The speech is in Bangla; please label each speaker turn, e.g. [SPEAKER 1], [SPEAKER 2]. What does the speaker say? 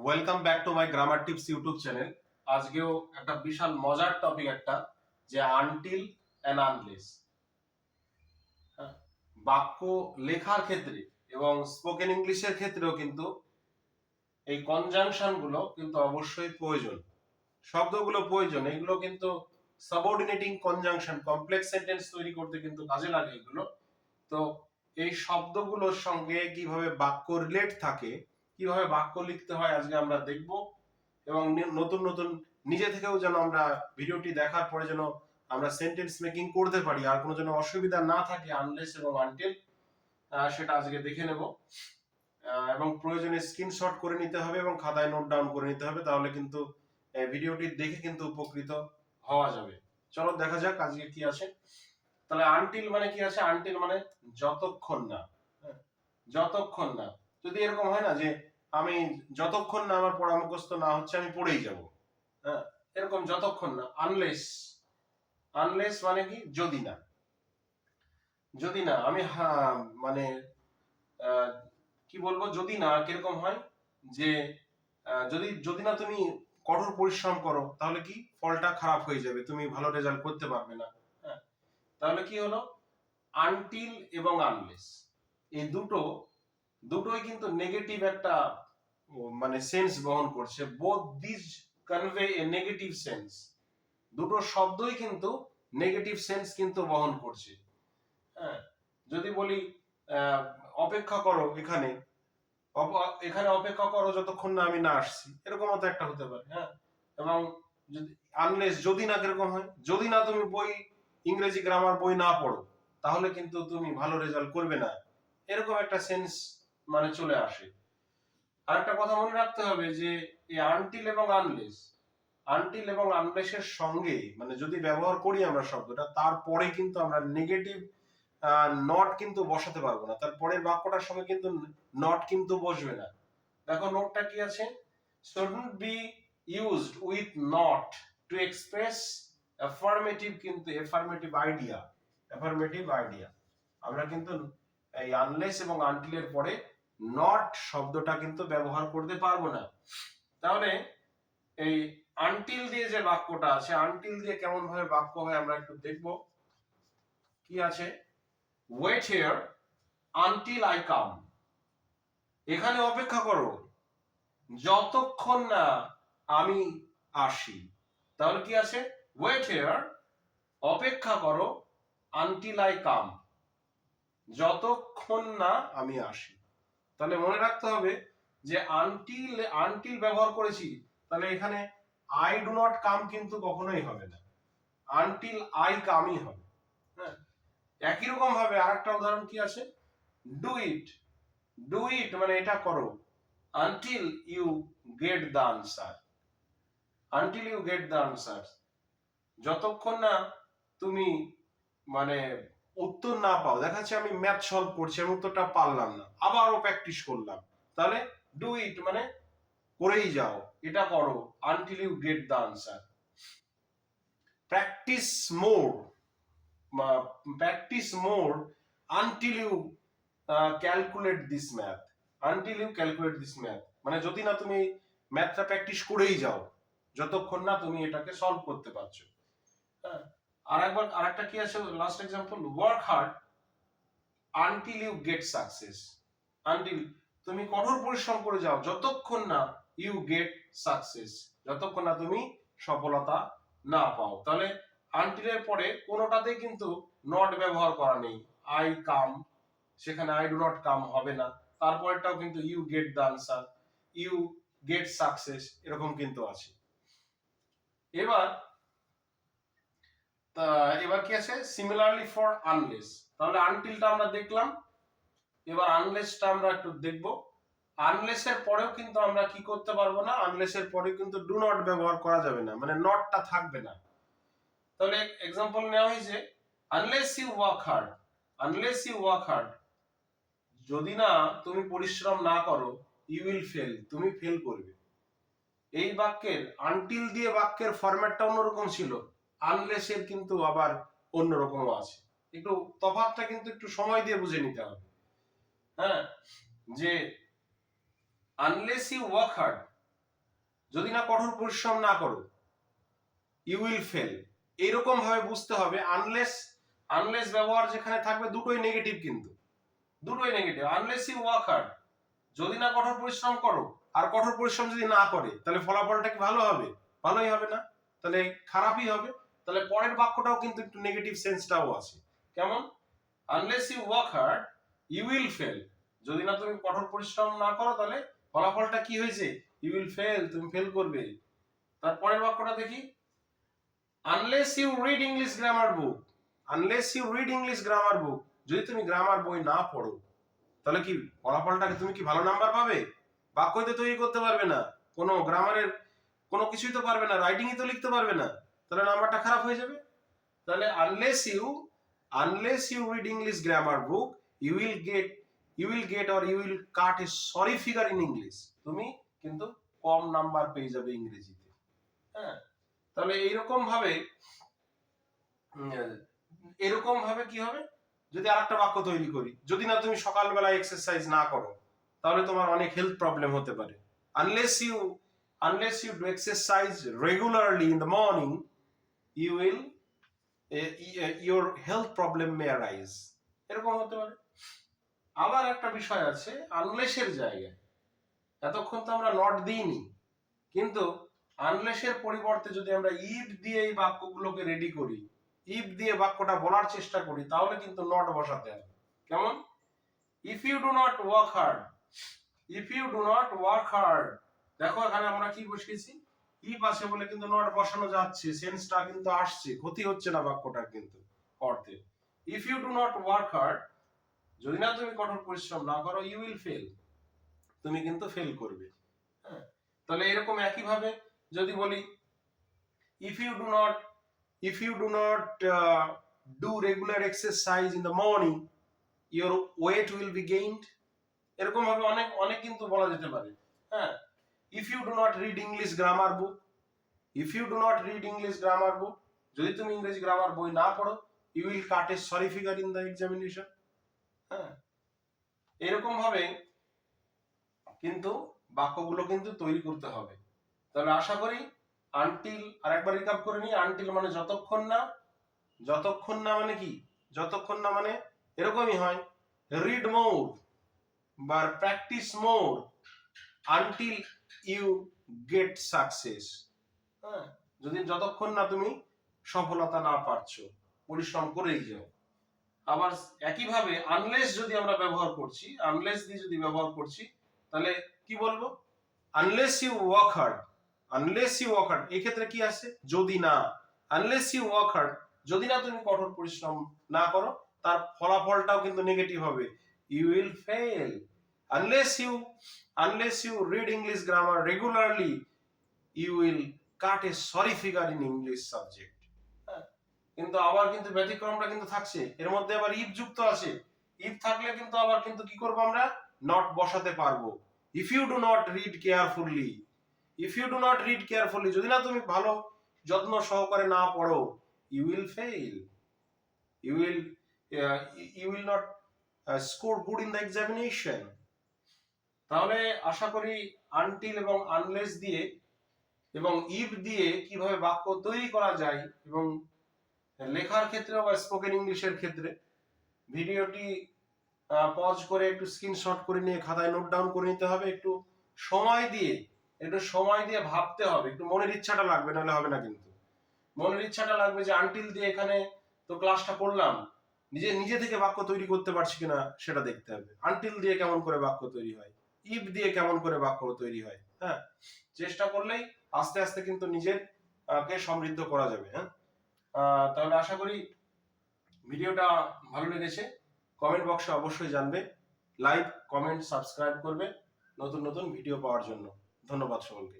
[SPEAKER 1] Welcome back to my grammar tips YouTube channel. আজকেও একটা বিশাল মজার টপিক যে আনটিল এন্ড আনলেস। বাক্য লেখার ক্ষেত্রে এবং স্পোকেন ইংলিশের ক্ষেত্রেও কিন্তু এই কনজাংশন গুলো কিন্তু অবশ্যই প্রয়োজন, শব্দগুলো প্রয়োজন। এগুলো কিন্তু সাবঅর্ডিনেটিং কনজাংশন, কমপ্লেক্স সেন্টেন্স তৈরি করতে কিন্তু কাজে লাগে এগুলো। তো এই শব্দগুলোর সঙ্গে কিভাবে বাক্য রিলেট থাকে, কিভাবে বাক্য লিখতে হয় আজকে আমরা দেখব। এবং নতুন নতুন নিজে থেকেও যেন আমরা ভিডিওটি দেখার পরে যেন আমরা সেন্টেন্স মেকিং করতে পারি, আর কোনো যেন অসুবিধা না থাকে আনলেস এবং আনটিল, সেটা আজকে দেখে নেব। এবং প্রয়োজনে স্ক্রিনশট করে নিতে হবে এবং খাতায় নোট ডাউন করে নিতে হবে, তাহলে কিন্তু ভিডিওটি দেখে কিন্তু উপকৃত হওয়া যাবে। চলো দেখা যাক আজকে কি আছে। তাহলে আনটিল মানে কি আছে? আনটিল মানে যতক্ষণ না। যতক্ষণ না, যদি এরকম হয় না যে আমি যতক্ষণ না আমার পড়া মুখস্থ না হচ্ছে আমি পড়েই যাব, হ্যাঁ, এরকম যতক্ষণ না। আনলেস, আনলেস মানে কি? যদি না, যদি না আমি মানে কি বলবো, যদি না কিরকম হয় যে যদি যদি না তুমি কঠোর পরিশ্রম করো তাহলে কি ফলটা খারাপ হয়ে যাবে, তুমি ভালো রেজাল্ট করতে পারবে না। হ্যাঁ, তাহলে কি হলো? আনটিল এবং আনলেস এই দুটোই কিন্তু নেগেটিভ একটা মানে সেন্স বহন করছে। Both this convey A negative sense. দুটো শব্দই কিন্তু নেগেটিভ সেন্স কিন্তু বহন করছে। হ্যাঁ, যদি বলি অপেক্ষা করো, এখানে এখানে অপেক্ষা করো যতক্ষণ না আমি না আসছি, এরকম তো একটা হতে পারে। হ্যাঁ, এবং যদি আনলেস, যদি না কিরকম হয়? যদি না তুমি বই, ইংরেজি গ্রামার বই না পড়ো তাহলে কিন্তু তুমি ভালো রেজাল্ট করবে না, এরকম একটা সেন্স মানে চলে আসে। আরেকটা কথা মনে রাখতে হবে যে এই আনটিল এবং আনলেস, আনটিল এবং আনলেসের সঙ্গে মানে যদি ব্যবহার করি আমরা শব্দটা, তারপরে কিন্তু আমরা নেগেটিভ নট কিন্তু বসাতে পারবো না, তার পরের বাক্যটার সঙ্গে কিন্তু নট কিন্তু বসবে না। দেখো নোটটা কি আছে? shouldn't be used with not to express affirmative, কিন্তু affirmative idea, affirmative idea। আমরা কিন্তু এই আনলেস এবং আনটিলের পরে নট শব্দটা কিন্তু ব্যবহার করতে পারবো না। তাহলে এই আনটিল দিয়ে যে বাক্যটা আছে, আনটিল দিয়ে কেমন ভাবে বাক্য হয় আমরা একটু দেখব। কি আছে? Wait here until I come. এখানে অপেক্ষা করো যতক্ষণ না আমি আসি। তাহলে কি আছে? ওয়েট হিয়ার, অপেক্ষা করো, আনটিল আই কাম, যতক্ষণ না আমি আসি। তাহলে মনে রাখতে হবে যে আনটিল আনটিল ব্যবহার করেছি, তাহলে এখানে আই ডু নট কাম কিন্তু কখনোই হবে না, আনটিল আই কামই হবে। হ্যাঁ, একই রকম ভাবে আরেকটা উদাহরণ কি আছে? ডু ইট, ডু ইট মানে এটা করো, until you get the answer, until you get the answer, যতক্ষণ না তুমি মানে উত্তর না পাও। দেখাচ্ছে আমি ম্যাথ সলভ করছি, আমি উত্তরটা পারলাম না, আবারও প্র্যাকটিস করলাম, তাহলে ডু ইট মানে করেই যাও, এটা করো, until you get the answer. Practice more, practice more until you calculate this math, until you calculate this math মানে যদি না তুমি ম্যাথটা প্র্যাকটিস করেই যাও, যতক্ষণ না তুমি এটাকে সলভ করতে পারছো। হ্যাঁ, আরেকটা কি আছে? Last example, work hard until you get success, until তুমি কঠোর পরিশ্রম করে যাও যতক্ষণ না ইউ গেট সাকসেস, যতক্ষণ না তুমি সফলতা না পাও। তাহলে আনটিলের পরে কোনোটাতে কিন্তু নট ব্যবহার করা নেই, আই কাম, সেখানে আই ডু নট কাম হবে না। তারপরটাও কিন্তু you get the answer, you get success, এরকম কিন্তু আছে। এবার এবার কি আছে? Similarly for unless. তাহলে আনটিলটা আমরা দেখলাম, এবার আনলেসটা আমরা একটু দেখব। আনলেসের পরেও কিন্তু আমরা কি করতে পারবো না? আনলেসের পরে কিন্তু ডু নট ব্যবহার করা যাবে না, মানে নটটা থাকবে না। তাহলে एग्जांपल নেওয়া হয়েছে unless you work hard, unless you work hard, যদি না তুমি পরিশ্রম না করো, ইউ উইল ফেল, তুমি ফেল করবে। এই বাক্যের আনটিল দিয়ে বাক্যের ফরম্যাটটা অন্যরকম ছিল, আনলেসের কিন্তু আবার অন্যরকম আছে। একটু তফাৎটা কিন্তু একটু সময় দিয়ে বুঝে নিতে হবে। হ্যাঁ, যে আনলেস ইউ ওয়ার্ক হার্ড, যদি না কঠোর পরিশ্রম না করো ইউ উইল ফেল। এইরকম ভাবে বুঝতে হবে। আনলেস ব্যবহার যেখানে থাকবে দুটোই নেগেটিভ, কিন্তু দুটোই negative. Unless you work hard, যদি না কঠোর পরিশ্রম করো, আর কঠোর পরিশ্রম যদি না করে তাহলে ফলাফলটা কি ভালো হবে? ভালোই হবে না, তাহলে খারাপই হবে। তাহলে পরের বাক্যটাও কিন্তু একটু নেগেটিভ সেন্সটাও আছে। কেমন? Unless you work hard you will fail, যদি না তুমি কঠোর পরিশ্রম না করো তাহলে ফলাফলটা কি হয়েছে? ইউ উইল ফেল, তুমি ফেল করবে। তারপরের বাক্যটা দেখি, unless you read English grammar book, unless you read English grammar book, যদি তুমি গ্রামার বই না পড়ো তাহলে কি ফলাফলটাকে তুমি কি ভালো নাম্বার পাবে? বাক্যই তো তৈরি করতে পারবে না, কোনো গ্রামারের কোনো কিছুই তো পারবে না, রাইটিংই তো লিখতে পারবে না, তাহলে নাম্বারটা খারাপ হয়ে যাবে। তাহলে unless you read English grammar book you will get or you will cut a sorry figure in English, তুমি কিন্তু কম নাম্বার পেয়ে যাবে ইংরেজিতে। হ্যাঁ, তাহলে এরকম ভাবে কি হবে? যদি আরেকটা বাক্য তৈরি করি, যদি না তুমি সকালবেলা এক্সারসাইজ না করো তাহলে তোমার অনেক হেলথ প্রবলেম হতে পারে। Unless you do exercise regularly in the morning you will your health problem may arise, এরকম হতে পারে। আবার একটা বিষয় আছে, আনলেসের জায়গায় এতক্ষণ তো আমরা নট দিইনি, কিন্তু আনলেসের পরিবর্তে যদি আমরা ইফ দিয়ে এই বাক্যগুলোকে রেডি করি, ইফ দিয়ে বাক্যটা বলার চেষ্টা করি, তাহলে কিন্তু নট বসাতে হবে। কেমন? If you do not work hard, if you do not work hard, দেখো এখানে আমরা কি বসিয়েছি? ইফ আছে বলে কিন্তু নট বসানো যাচ্ছে, সেন্সটা কিন্তু আসছে, ক্ষতি হচ্ছে না বাক্যটার কিন্তু অর্থে। If you do not work hard, যদি না তুমি কঠোর পরিশ্রম না করো, ইউ উইল ফেল, তুমি কিন্তু ফেল করবে। হ্যাঁ, তাহলে এরকম একই ভাবে যদি বলি if you do not do regular exercise in the morning your weight will be gained, এরকম ভাবে অনেক অনেক কিন্তু বলা যেতে পারে। হ্যাঁ, if you do not read English grammar book, if you do not read English grammar book, যদি তুমি ইংরেজি গ্রামার বই না পড়ো, you will cut a sorry figure in the examination। হ্যাঁ, এরকম ভাবে কিন্তু বাক্যগুলো কিন্তু তৈরি করতে হবে। তাহলে আশা করি আনটিল, আরেকবার রিক্যাপ করে নিই। আনটিল মানে যতক্ষণ না, যতক্ষণ না মানে কি? যতক্ষণ না মানে এরকমই হয়, রিড মোর বা practice more until you get success. হ্যাঁ, যদি যতক্ষণ না তুমি সফলতা না পাচ্ছো, পরিশ্রম করেই যাও। আবার একইভাবে আনলেস যদি আমরা ব্যবহার করছি, আনলেস দিয়ে যদি ব্যবহার করছি, তাহলে কি বলবো? Unless you work hard, unless you work hard, এই ক্ষেত্রে কি আছে? যদি না। আনলেস ইউ ওয়ার্ক হার্ড, যদি না তুমি কঠোর পরিশ্রম না করো, তার ফলাফলটাও কিন্তু নেগেটিভ হবে, you will fail. Unless you read English grammar regularly you will cut a sorry figure in English subject. কিন্তু আবার কিন্তু ব্যতিক্রমটা কিন্তু থাকছে, এর মধ্যে আবার ইফ যুক্ত আছে। ইফ থাকলে কিন্তু আবার কিন্তু কি করব আমরা? নট বসাতে পারবো। If you do not read carefully, if you do not read carefully, যদি না তুমি ভালো যত্ন সহকারে না পড়ো, you will fail, you will not score good in the examination. তাহলে আশা করি আনটিল এবং আনলেস দিয়ে এবং ইফ দিয়ে কিভাবে বাক্য তৈরি করা যায়, এবং লেখার ক্ষেত্রে বা স্পোকেন ইংলিশের ক্ষেত্রে, ভিডিওটি পজ করে একটু স্ক্রিনশট করে নিয়ে খাতায় নোট ডাউন করে নিতে হবে। একটু সময় দিয়ে ভাবতে হবে, একটু মনের ইচ্ছাটা লাগবে, নাহলে হবে না। কিন্তু মনের ইচ্ছাটা লাগবে যে আনটিল দিয়ে এখানে তো ক্লাসটা করলাম, নিজে থেকে বাক্য তৈরি করতে পারছি কিনা সেটা দেখতে হবে। আনটিল দিয়ে কেমন করে বাক্য তৈরি হয়, ইফ দিয়ে কেমন করে বাক্য তৈরি হয়, হ্যাঁ, চেষ্টা করলেই আস্তে আস্তে কিন্তু নিজের কে সমৃদ্ধ করা যাবে। হ্যাঁ, তাহলে আশা করি ভিডিওটা ভালো লেগেছে। কমেন্ট বক্সে অবশ্যই জানবে, লাইক, কমেন্ট, সাবস্ক্রাইব করবে নতুন নতুন ভিডিও পাওয়ার জন্য। ধন্যবাদ সকলকে।